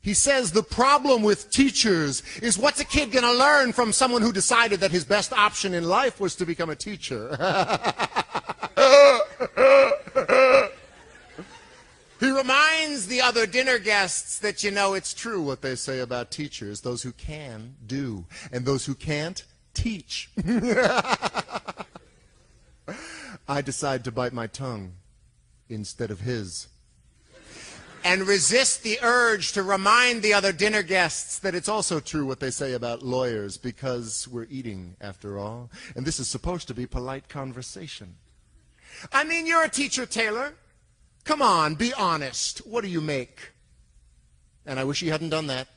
He says the problem with teachers is what's a kid going to learn from someone who decided that his best option in life was to become a teacher? He reminds the other dinner guests that, you know, it's true what they say about teachers. Those who can, do. And those who can't, teach. I decide to bite my tongue instead of his. And resist the urge to remind the other dinner guests that it's also true what they say about lawyers, because we're eating, after all. And this is supposed to be polite conversation. I mean, you're a teacher, Taylor. Come on, be honest. What do you make? And I wish he hadn't done that.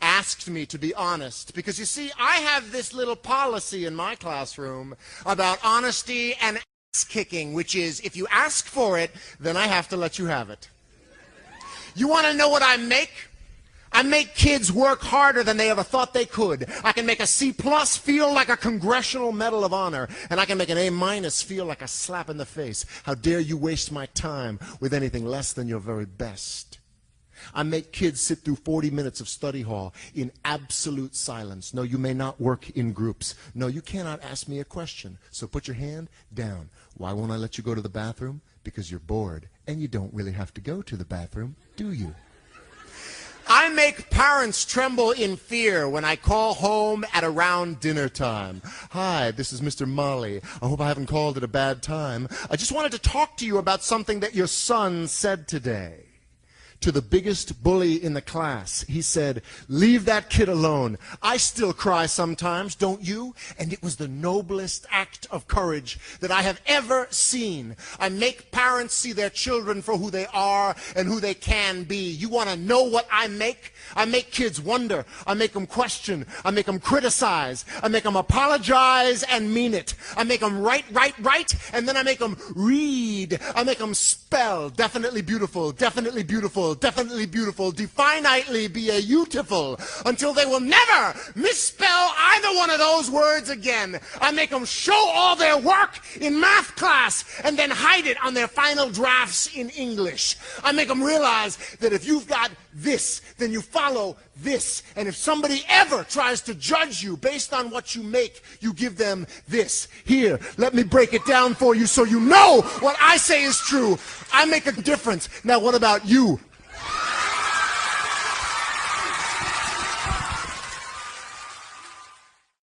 Asked me to be honest. Because, you see, I have this little policy in my classroom about honesty and ass-kicking, which is, if you ask for it, then I have to let you have it. You want to know what I make? I make kids work harder than they ever thought they could. I can make a C+ feel like a Congressional Medal of Honor, and I can make an A- feel like a slap in the face. How dare you waste my time with anything less than your very best? I make kids sit through 40 minutes of study hall in absolute silence. No, you may not work in groups. No, you cannot ask me a question. So put your hand down. Why won't I let you go to the bathroom? Because you're bored, and you don't really have to go to the bathroom, do you? I make parents tremble in fear when I call home at around dinner time. Hi, this is Mr. Molly. I hope I haven't called at a bad time. I just wanted to talk to you about something that your son said today. To the biggest bully in the class, he said, "Leave that kid alone. I still cry sometimes, don't you?" And it was the noblest act of courage that I have ever seen. I make parents see their children for who they are and who they can be. You want to know what I make? I make kids wonder. I make them question. I make them criticize. I make them apologize and mean it. I make them write, and then I make them read. I make them spell. Definitely beautiful, definitely beautiful, definitely beautiful, definitely beautiful, until they will never misspell either one of those words again. I make them show all their work in math class and then hide it on their final drafts in English. I make them realize that if you've got this, then you follow this. And if somebody ever tries to judge you based on what you make, you give them this. Here, let me break it down for you so you know what I say is true. I make a difference. Now, what about you?